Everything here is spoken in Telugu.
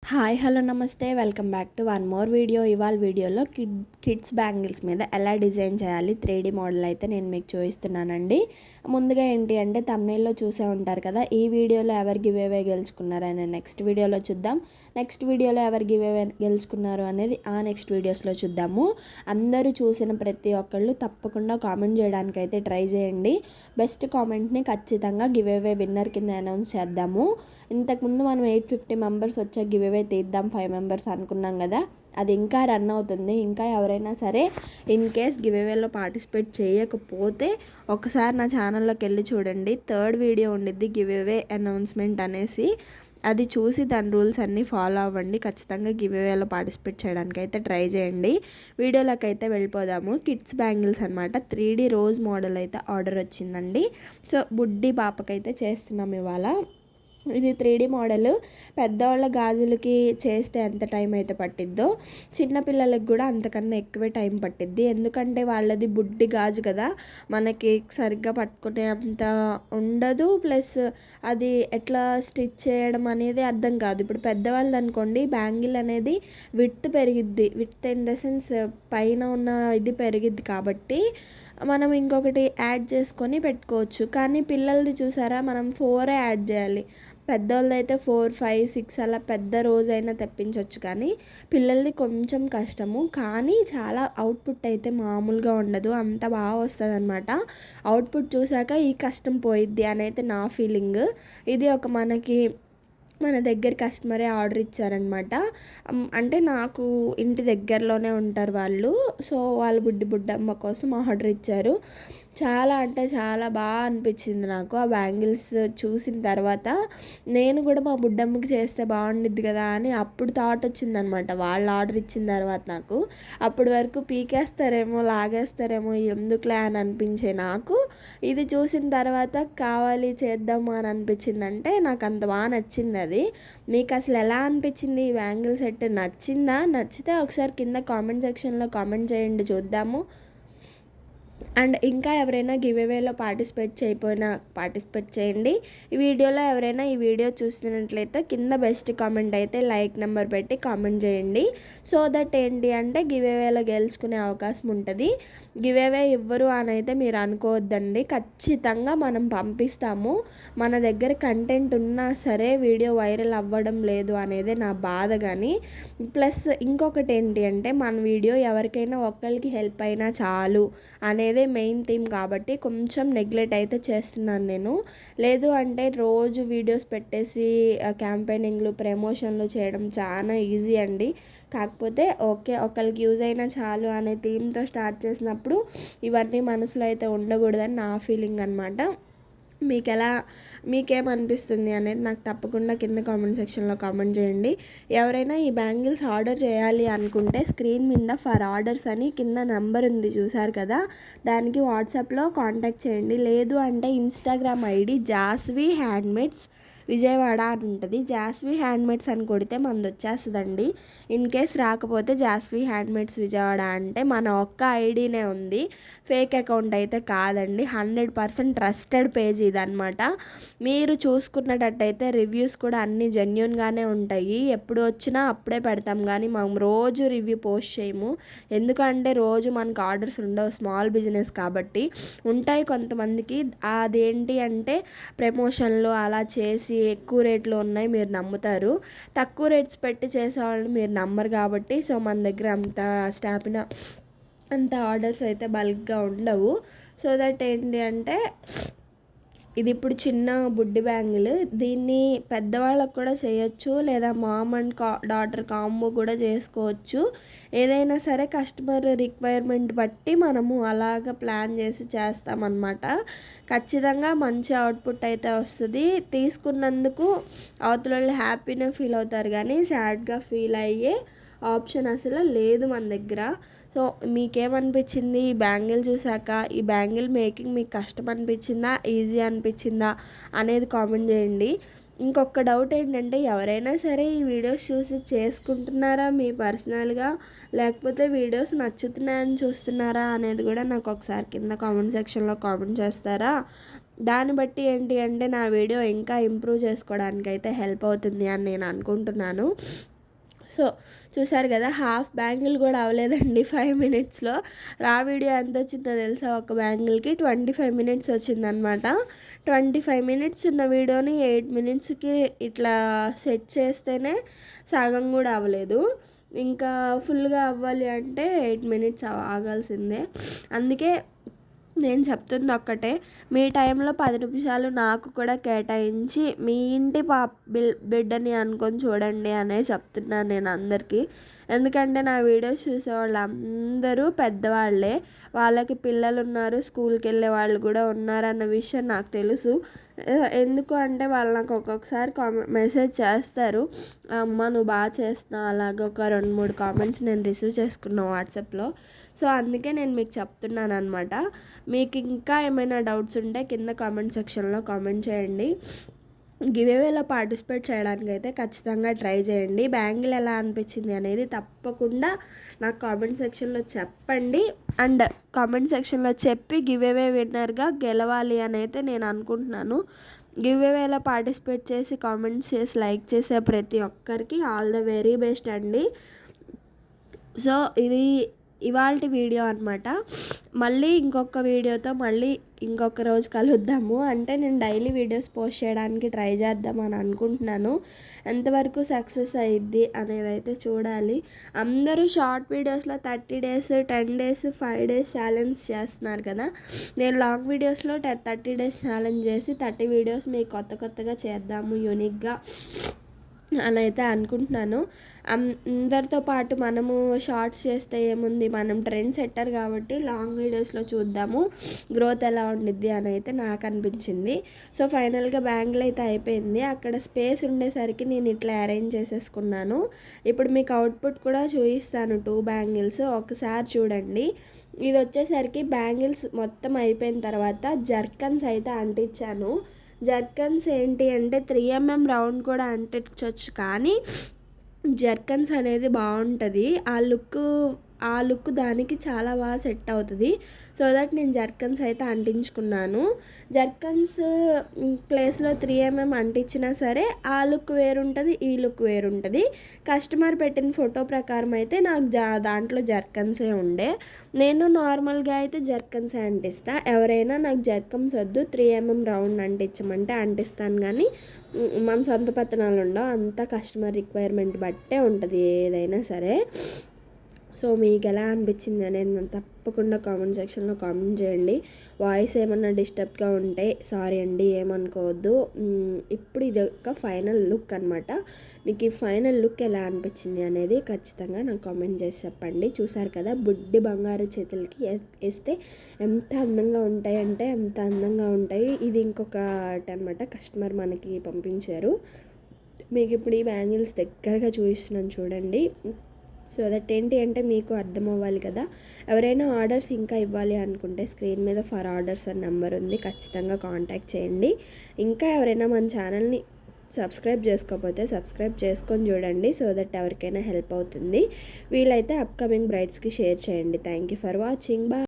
హాయ్ హలో నమస్తే welcome back to one more video. ఇవాళ వీడియోలో కిడ్స్ బ్యాంగిల్స్ మీద ఎలా డిజైన్ చేయాలి 3D మోడల్ అయితే నేను మీకు చూపిస్తున్నానండి. ముందుగా ఏంటి అంటే thumbnail లో చూసే ఉంటారు కదా, ఈ వీడియోలో ఎవరు గివ్ అవే గెలుచుకున్నారని నెక్స్ట్ వీడియోలో చూద్దాం. నెక్స్ట్ వీడియోలో ఎవరు గివ్ అవే గెలుచుకున్నారు అనేది ఆ నెక్స్ట్ వీడియోస్లో చూద్దాము. అందరూ చూసిన ప్రతి ఒక్కళ్ళు తప్పకుండా కామెంట్ చేయడానికి అయితే ట్రై చేయండి. బెస్ట్ కామెంట్ని ఖచ్చితంగా గివ్ అవే విన్నర్ కింద అనౌన్స్ చేద్దాము. ఇంతకుముందు మనం 850 మెంబర్స్ వచ్చే గివ్ అవే తీద్దాం 5 మెంబర్స్ అనుకున్నాం కదా, అది ఇంకా రన్ అవుతుంది. ఇంకా ఎవరైనా సరే ఇన్ కేస్ గివ్ అవేలో పార్టిసిపేట్ చేయకపోతే ఒకసారి నా ఛానల్లోకి వెళ్ళి చూడండి. థర్డ్ వీడియో ఉండిద్ది గివ్ అవే అనౌన్స్మెంట్ అనేసి, అది చూసి దాని రూల్స్ అన్నీ ఫాలో అవ్వండి. ఖచ్చితంగా గివ్ అవేలో పార్టిసిపేట్ చేయడానికి అయితే ట్రై చేయండి. వీడియోలోకి అయితే వెళ్ళిపోదాము. కిడ్స్ బ్యాంగిల్స్ అనమాట, 3D రోజ్ మోడల్ అయితే ఆర్డర్ వచ్చిందండి. సో బుడ్డి పాపకైతే చేస్తున్నాం ఇవాళ. ఇది 3D మోడల్. పెద్దవాళ్ళ గాజులకి చేస్తే ఎంత టైం అయితే పట్టిద్దో చిన్నపిల్లలకి కూడా అంతకన్నా ఎక్కువే టైం పట్టిద్ది. ఎందుకంటే వాళ్ళది బుడ్డి గాజు కదా, మనకి సరిగ్గా పట్టుకునే అంత ఉండదు. ప్లస్ అది ఎట్లా స్టిచ్ చేయడం అనేది అర్థం కాదు. ఇప్పుడు పెద్దవాళ్ళది అనుకోండి, బ్యాంగిల్ అనేది విడ్త్ పెరిగిద్ది. విడ్త్ ఇన్ ద సెన్స్ పైన ఉన్న ఇది పెరిగిద్ది కాబట్టి మనం ఇంకొకటి యాడ్ చేసుకొని పెట్టుకోవచ్చు. కానీ పిల్లలది చూసారా, మనం 4 యాడ్ చేయాలి. పెద్దవాళ్ళది అయితే 4, 5, 6 అలా పెద్ద రోజైనా తెప్పించవచ్చు. కానీ పిల్లలది కొంచెం కష్టము. కానీ చాలా అవుట్పుట్ అయితే మామూలుగా ఉండదు, అంత బాగా వస్తుంది అనమాట. అవుట్పుట్ చూసాక ఈ కష్టం పోయిద్ది అని అయితే నా ఫీలింగ్. ఇది ఒక మన దగ్గర కస్టమరే ఆర్డర్ ఇచ్చారనమాట. అంటే నాకు ఇంటి దగ్గరలోనే ఉంటారు వాళ్ళు. సో వాళ్ళు బుడ్డమ్మ కోసం ఆర్డర్ ఇచ్చారు. చాలా అంటే చాలా బాగా అనిపించింది నాకు ఆ బ్యాంగిల్స్ చూసిన తర్వాత. నేను కూడా మా బుడ్డమ్మకి చేస్తే బాగుండిద్ది కదా అని అప్పుడు థాట్ వచ్చిందనమాట, వాళ్ళు ఆర్డర్ ఇచ్చిన తర్వాత. నాకు అప్పటి వరకు పీకేస్తారేమో లాగేస్తారేమో ఎందుకులే అని అనిపించే నాకు, ఇది చూసిన తర్వాత కావాలి చేద్దాము అని అనిపించిందంటే నాకు అంత బాగా నచ్చింది. అది మీకు అసలు ఎలా అనిపించింది? ఈ బ్యాంగిల్ సెట్ నచ్చిందా? నచ్చితే ఒకసారి కింద కామెంట్ సెక్షన్లో కామెంట్ చేయండి, చూద్దాము. అండ్ ఇంకా ఎవరైనా గివ్ అవేలో పార్టిసిపేట్ చేయండి. ఈ వీడియోలో ఎవరైనా ఈ వీడియో చూస్తున్నట్లయితే కింద బెస్ట్ కామెంట్ అయితే లైక్ నెంబర్ పెట్టి కామెంట్ చేయండి. సో దట్ ఏంటి అంటే గివ్ అవేలో గెలుచుకునే అవకాశం ఉంటుంది. గివ్ అవే ఇవ్వరు అని అయితే మీరు అనుకోవద్దండి, ఖచ్చితంగా మనం పంపిస్తాము. మన దగ్గర కంటెంట్ ఉన్నా సరే వీడియో వైరల్ అవ్వడం లేదు అనేది నా బాధ. కానీ ప్లస్ ఇంకొకటి ఏంటి అంటే, మన వీడియో ఎవరికైనా ఒక్కరికి హెల్ప్ అయినా చాలు అనేదే మెయిన్ థీమ్ కాబట్టి కొంచెం నెగ్లెక్ట్ అయితే చేస్తున్నాను నేను. లేదు అంటే రోజు వీడియోస్ పెట్టేసి క్యాంపెయినింగ్లు ప్రమోషన్లు చేయడం చాలా ఈజీ అండి. కాకపోతే ఓకే, ఒకరికి యూజ్ అయినా చాలు అనే థీమ్తో స్టార్ట్ చేసినప్పుడు ఇవన్నీ మనసులో అయితే ఉండకూడదని నా ఫీలింగ్ అనమాట. మీకేమనిపిస్తుంది అనేది నాకు తప్పకుండా కింద కామెంట్ సెక్షన్లో కామెంట్ చేయండి. ఎవరైనా ఈ బ్యాంగిల్స్ ఆర్డర్ చేయాలి అనుకుంటే స్క్రీన్ మీద ఫర్ ఆర్డర్స్ అని కింద నెంబర్ ఉంది చూసారు కదా, దానికి వాట్సాప్లో కాంటాక్ట్ చేయండి. లేదు అంటే ఇన్స్టాగ్రామ్ ఐడి జాస్వి హ్యాండ్మేడ్స్ విజయవాడ అని ఉంటుంది. జాస్వి హ్యాండ్మేడ్స్ అని కొడితే మనది వచ్చేస్తుందండి. ఇన్ కేస్ రాకపోతే జాస్వి హ్యాండ్మేడ్స్ విజయవాడ అంటే మన ఒక్క ఐడినే ఉంది, ఫేక్ అకౌంట్ అయితే కాదండి. 100% ట్రస్టెడ్ పేజ్ ఇదనమాట. మీరు చూసుకున్నట్టయితే రివ్యూస్ కూడా అన్నీ జెన్యూన్గానే ఉంటాయి. ఎప్పుడు వచ్చినా అప్పుడే పెడతాం, కానీ మనం రోజు రివ్యూ పోస్ట్ చేయము. ఎందుకంటే రోజు మనకు ఆర్డర్స్ ఉండవు, స్మాల్ బిజినెస్ కాబట్టి. ఉంటాయి కొంతమందికి, అదేంటి అంటే ప్రమోషన్లు అలా చేసి ఎక్కువ రేట్లో ఉన్నాయి మీరు నమ్ముతారు, తక్కువ రేట్స్ పెట్టి చేసేవాళ్ళని మీరు నమ్మరు. కాబట్టి సో మన దగ్గర అంత ఆర్డర్స్ అయితే బల్క్గా ఉండవు. సో దట్ ఏంటి అంటే, ఇది ఇప్పుడు చిన్న బుడ్డి బ్యాంగిల్, దీన్ని పెద్దవాళ్ళకు కూడా చేయొచ్చు, లేదా మామ్ అండ్ డాటర్ కాంబో కూడా చేసుకోవచ్చు. ఏదైనా సరే కస్టమర్ రిక్వైర్మెంట్ బట్టి మనము అలాగ ప్లాన్ చేసి చేస్తామన్నమాట. ఖచ్చితంగా మంచి అవుట్పుట్ అయితే వస్తుంది. తీసుకున్నందుకు అవతల వాళ్ళు హ్యాపీనే ఫీల్ అవుతారు, కానీ సాడ్గా ఫీల్ అయ్యే ఆప్షన్ అసలు లేదు మన దగ్గర. సో మీకేమనిపించింది ఈ బ్యాంగిల్ చూసాక? ఈ బ్యాంగిల్ మేకింగ్ మీకు కష్టం అనిపించిందా, ఈజీ అనిపించిందా అనేది కామెంట్ చేయండి. ఇంకొక డౌట్ ఏంటంటే, ఎవరైనా సరే ఈ వీడియోస్ చూసి చేసుకుంటున్నారా మీ పర్సనల్గా, లేకపోతే వీడియోస్ నచ్చుతున్నాయని చూస్తున్నారా అనేది కూడా నాకు ఒకసారి కింద కామెంట్ సెక్షన్లో కామెంట్ చేస్తారా? దాన్ని బట్టి ఏంటి అంటే నా వీడియో ఇంకా ఇంప్రూవ్ చేసుకోవడానికి అయితే హెల్ప్ అవుతుంది అని నేను అనుకుంటున్నాను. సో చూసారు కదా, హాఫ్ బ్యాంగిల్ కూడా అవ్వలేదండి 5 మినిట్స్లో. రా వీడియో ఎంత వచ్చిందో తెలుసా, ఒక బ్యాంగిల్కి 25 మినిట్స్ వచ్చిందనమాట. 25 మినిట్స్ ఉన్న వీడియోని 8 మినిట్స్కి ఇట్లా సెట్ చేస్తేనే సగం కూడా అవ్వలేదు. ఇంకా ఫుల్గా అవ్వాలి అంటే 8 మినిట్స్ ఆగాల్సిందే. అందుకే నేను చెప్తుంది ఒక్కటే, మీ టైంలో 10 నిమిషాలు నాకు కూడా కేటాయించి మీ ఇంటి బిడ్డని అనుకొని చూడండి అనే చెప్తున్నాను నేను అందరికీ. ఎందుకంటే నా వీడియోస్ చూసే వాళ్ళు అందరూ పెద్దవాళ్ళే, వాళ్ళకి పిల్లలు ఉన్నారు, స్కూల్కి వెళ్ళే వాళ్ళు కూడా ఉన్నారన్న విషయం నాకు తెలుసు. ఎందుకు అంటే వాళ్ళు నాకు ఒక్కొక్కసారి మెసేజ్ చేస్తారు, అమ్మ నువ్వు బాగా చేస్తున్నావు, అలాగే ఒక 2-3 కామెంట్స్ నేను రిసీవ్ చేసుకున్నాను వాట్సాప్లో. సో అందుకే నేను మీకు చెప్తున్నాను అనమాట. మీకు ఇంకా ఏమైనా డౌట్స్ ఉంటే కింద కామెంట్ సెక్షన్లో కామెంట్ చేయండి. గివేవేలో పార్టిసిపేట్ చేయడానికి అయితే ఖచ్చితంగా ట్రై చేయండి. బ్యాంగిల్ ఎలా అనిపించింది అనేది తప్పకుండా నాకు కామెంట్ సెక్షన్లో చెప్పండి. అండ్ కామెంట్ సెక్షన్లో చెప్పి గివేవే విన్నర్గా గెలవాలి అని అయితే నేను అనుకుంటున్నాను. గివేవేలో పార్టిసిపేట్ చేసి కామెంట్స్ చేసి లైక్ చేసే ప్రతి ఒక్కరికి ఆల్ ద వెరీ బెస్ట్ అండి. సో ఇది ఇవాల్టి వీడియో అనమాట. మళ్ళీ ఇంకొక వీడియోతో మళ్ళీ ఇంకొక రోజు కలుద్దాము. అంటే నేను డైలీ వీడియోస్ పోస్ట్ చేయడానికి ట్రై చేద్దామని అనుకుంటున్నాను. ఎంతవరకు సక్సెస్ అయ్యిద్ది అనేది అయితే చూడాలి. అందరూ షార్ట్ వీడియోస్లో 30 డేస్ 10 డేస్ 5 డేస్ ఛాలెంజ్ చేస్తున్నారు కదా. నేను లాంగ్ వీడియోస్లో 30 డేస్ ఛాలెంజ్ చేసి 30 వీడియోస్ మీకు కొత్తగా చేద్దాము యూనిక్గా అని అయితే అనుకుంటున్నాను. అందరితో పాటు మనము షార్ట్స్ చేస్తే ఏముంది, మనం ట్రెండ్ సెట్టర్ కాబట్టి లాంగ్ వీడియోస్లో చూద్దాము గ్రోత్ ఎలా ఉండిద్ది అని అయితే నాకు అనిపించింది. సో ఫైనల్గా బ్యాంగిల్ అయితే అయిపోయింది. అక్కడ స్పేస్ ఉండేసరికి నేను ఇట్లా అరేంజ్ చేసేసుకున్నాను. ఇప్పుడు మీకు అవుట్పుట్ కూడా చూపిస్తాను 2 బ్యాంగిల్స్ ఒకసారి చూడండి. ఇది వచ్చేసరికి బ్యాంగిల్స్ మొత్తం అయిపోయిన తర్వాత జర్కన్స్ అయితే అంటించాను. జర్కన్స్ ఏంటి అంటే 3mm రౌండ్ కూడా అంటించవచ్చు, కానీ జర్కన్స్ అనేది బాగుంటుంది. ఆ లుక్ దానికి చాలా బాగా సెట్ అవుతుంది. సో దట్ నేను జర్కన్స్ అయితే అంటించుకున్నాను. జర్కన్స్ ప్లేస్లో 3mm అంటించినా సరే ఆ లుక్ వేరుంటుంది, ఈ లుక్ వేరుంటుంది. కస్టమర్ పెట్టిన ఫోటో ప్రకారం అయితే నాకు దాంట్లో జర్కన్సే ఉండే. నేను నార్మల్గా అయితే జర్కన్సే అంటిస్తా. ఎవరైనా నాకు జర్కన్స్ వద్దు 3mm రౌండ్ అంటించమంటే అంటిస్తాను, కానీ మన సొంత పత్తనాలు ఉండవు, అంతా కస్టమర్ రిక్వైర్మెంట్ బట్టే ఉంటుంది ఏదైనా సరే. సో మీకు ఎలా అనిపించింది అనేది నాకు తప్పకుండా కామెంట్ సెక్షన్లో కామెంట్ చేయండి. వాయిస్ ఏమన్నా డిస్టర్బ్గా ఉంటే సారీ అండి, ఏమనుకోవద్దు. ఇప్పుడు ఇది ఒక ఫైనల్ లుక్ అనమాట. మీకు ఈ ఫైనల్ లుక్ ఎలా అనిపించింది అనేది ఖచ్చితంగా నాకు కామెంట్ చేసి చెప్పండి. చూసారు కదా, బుడ్డి బంగారు చేతులకి వేస్తే ఎంత అందంగా ఉంటాయంటే అంత అందంగా ఉంటాయి. ఇది ఇంకొకటి అనమాట, కస్టమర్ మనకి పంపించారు. మీకు ఇప్పుడు ఈ బ్యాంగిల్స్ దగ్గరగా చూపిస్తున్నాను చూడండి. సో దట్ ఏంటి అంటే మీకు అర్థం అవ్వాలి కదా. ఎవరైనా ఆర్డర్స్ ఇంకా ఇవ్వాలి అనుకుంటే స్క్రీన్ మీద ఫర్ ఆర్డర్స్ అని నెంబర్ ఉంది, ఖచ్చితంగా కాంటాక్ట్ చేయండి. ఇంకా ఎవరైనా మన ఛానల్ని సబ్స్క్రైబ్ చేసుకోకపోతే సబ్స్క్రైబ్ చేసుకొని చూడండి. సో దట్ ఎవరికైనా హెల్ప్ అవుతుంది. వీలైతే అప్కమింగ్ బ్రైడ్స్కి షేర్ చేయండి. Thank you for watching. Bye.